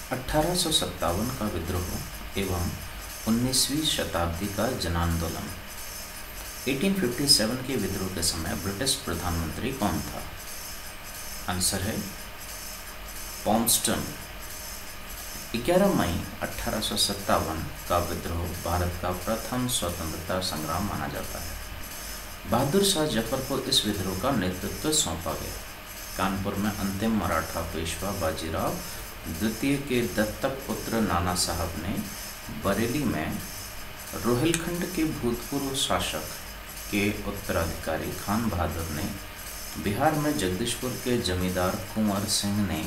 1857 का विद्रोह एवं 19वीं शताब्दी का जन आंदोलन। 1857 के विद्रोह के समय ब्रिटिश प्रधानमंत्री कौन था? आंसर है पॉम्पटन। 11 मई 1857 का विद्रोह भारत का प्रथम स्वतंत्रता संग्राम माना जाता है। बहादुर शाह जफर को इस विद्रोह का नेतृत्व सौंपा गया। कानपुर में अंतिम मराठा पेशवा बाजीराव द्वितीय के दत्तक पुत्र नाना साहब ने बरेली में रोहिलखंड के भूतपूर्व शासक के उत्तराधिकारी खान बहादुर ने, बिहार में जगदीशपुर के जमींदार कुंवर सिंह ने,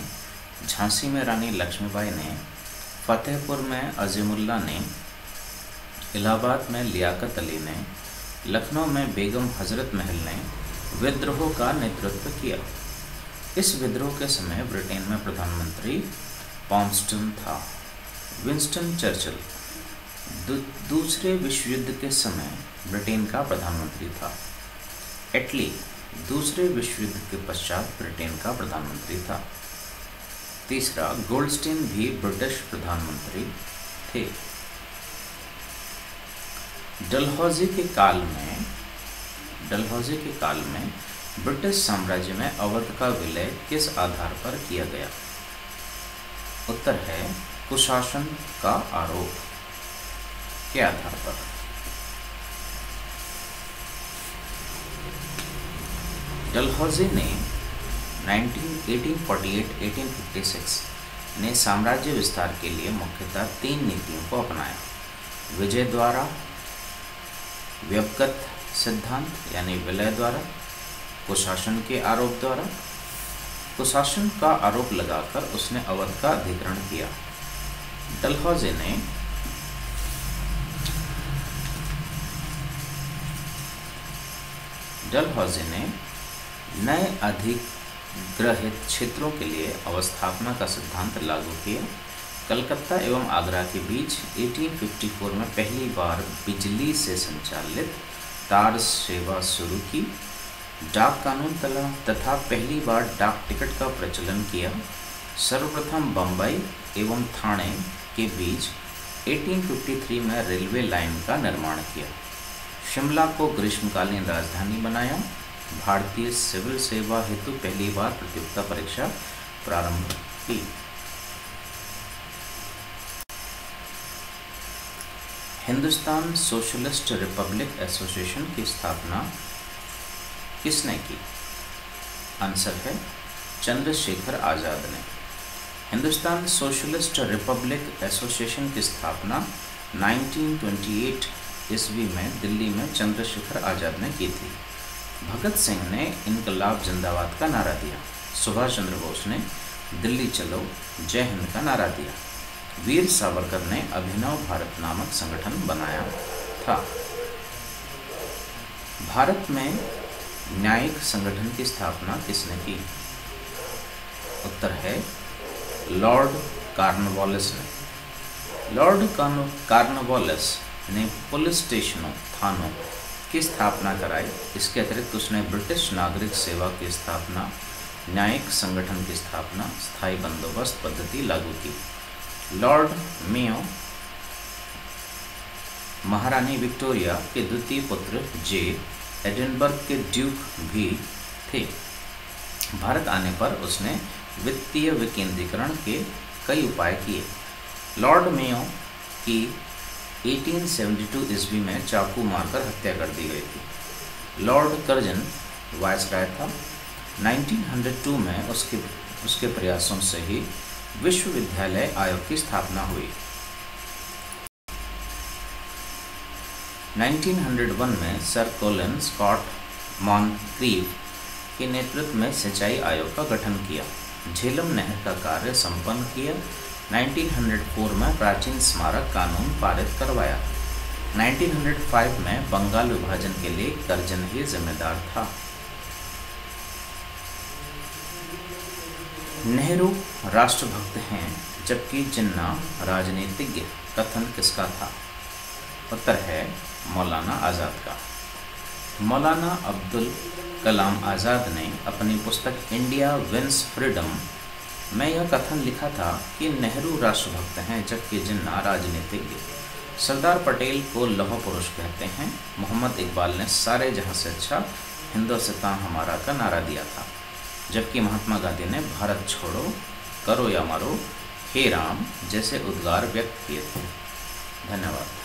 झांसी में रानी लक्ष्मीबाई ने, फतेहपुर में अजीमुल्ला ने, इलाहाबाद में लियाकत अली ने, लखनऊ में बेगम हजरत महल ने विद्रोह का नेतृत्व किया। इस विद्रोह के समय ब्रिटेन में प्रधानमंत्री पॉम्पटन था। विंस्टन चर्चिल दूसरे विश्व युद्ध के समय ब्रिटेन का प्रधानमंत्री था। एटली दूसरे विश्व युद्ध के पश्चात ब्रिटेन का प्रधानमंत्री था। तीसरा, गोल्डस्टीन भी ब्रिटिश प्रधानमंत्री थे। डलहौजी के काल में ब्रिटिश साम्राज्य में अवध का विलय किस आधार पर किया गया? उत्तर है कुशासन का आरोप के आधार पर। डलहौजी ने 1848-1856 ने साम्राज्य विस्तार के लिए मुख्यतः 3 नीतियों को अपनाया। विजय द्वारा, व्यवगत सिद्धांत यानी विलय द्वारा, कुशासन के आरोप द्वारा। कुशासन का आरोप लगाकर उसने अवध का अधिग्रहण किया। डलहौजी ने नए अधिग्रहित क्षेत्रों के लिए अवस्थापना का सिद्धांत लागू किया। कलकत्ता एवं आगरा के बीच 1854 में पहली बार बिजली से संचालित तार सेवा शुरू की। डाक कानून तथा पहली बार डाक टिकट का प्रचलन किया। सर्वप्रथम बम्बई एवं ठाणे के बीच 1853 में रेलवे लाइन का निर्माण किया। शिमला को ग्रीष्मकालीन राजधानी बनाया। भारतीय सिविल सेवा हेतु पहली बार प्रतियोगिता परीक्षा प्रारंभ की। हिंदुस्तान सोशलिस्ट रिपब्लिक एसोसिएशन की स्थापना किसने की? आंसर है चंद्रशेखर आज़ाद ने। हिंदुस्तान सोशलिस्ट रिपब्लिक एसोसिएशन की स्थापना 1928 ईस्वी में दिल्ली में चंद्रशेखर आज़ाद ने की थी। भगत सिंह ने इनकलाब जिंदाबाद का नारा दिया। सुभाष चंद्र बोस ने दिल्ली चलो जय हिंद का नारा दिया। वीर सावरकर ने अभिनव भारत नामक संगठन बनाया था। भारत में न्यायिक संगठन की स्थापना किसने की? उत्तर है लॉर्ड कॉर्नवालिस ने। लॉर्ड कॉर्नवालिस ने पुलिस स्टेशनों, थानों की स्थापना कराई। इसके अतिरिक्त उसने ब्रिटिश नागरिक सेवा की स्थापना, न्यायिक संगठन की स्थापना, स्थायी बंदोबस्त पद्धति लागू की। लॉर्ड मेयो महारानी विक्टोरिया के द्वितीय पुत्र जे एडिनबर्ग के ड्यूक भी थे। भारत आने पर उसने वित्तीय विकेंद्रीकरण के कई उपाय किए। लॉर्ड मेयो की 1872 ईस्वी में चाकू मारकर हत्या कर दी गई थी। लॉर्ड कर्जन वायसराय था। 1902 में उसके प्रयासों से ही विश्वविद्यालय आयोग की स्थापना हुई। 1901 में सर कोलिन स्कॉट मॉनक्रीफ के नेतृत्व में सिंचाई आयोग का गठन किया। झेलम नहर का कार्य संपन्न किया। 1904 में प्राचीन स्मारक कानून पारित करवाया। 1905 में बंगाल विभाजन के लिए कर्जन ही जिम्मेदार था। नेहरू राष्ट्रभक्त हैं जबकि जिन्ना राजनीतिज्ञ, कथन किसका था? उत्तर है मौलाना आज़ाद का। मौलाना अब्दुल कलाम आज़ाद ने अपनी पुस्तक इंडिया विंस फ्रीडम मैं यह कथन लिखा था कि नेहरू राष्ट्रभक्त हैं, जबकि जिन्ना राजनीतिज्ञ। सरदार पटेल को लौह पुरुष कहते हैं। मोहम्मद इकबाल ने सारे जहां से अच्छा हिंदुस्तान हमारा का नारा दिया था, जबकि महात्मा गांधी ने भारत छोड़ो, करो या मरो, हे राम जैसे उद्गार व्यक्त किए थे। धन्यवाद।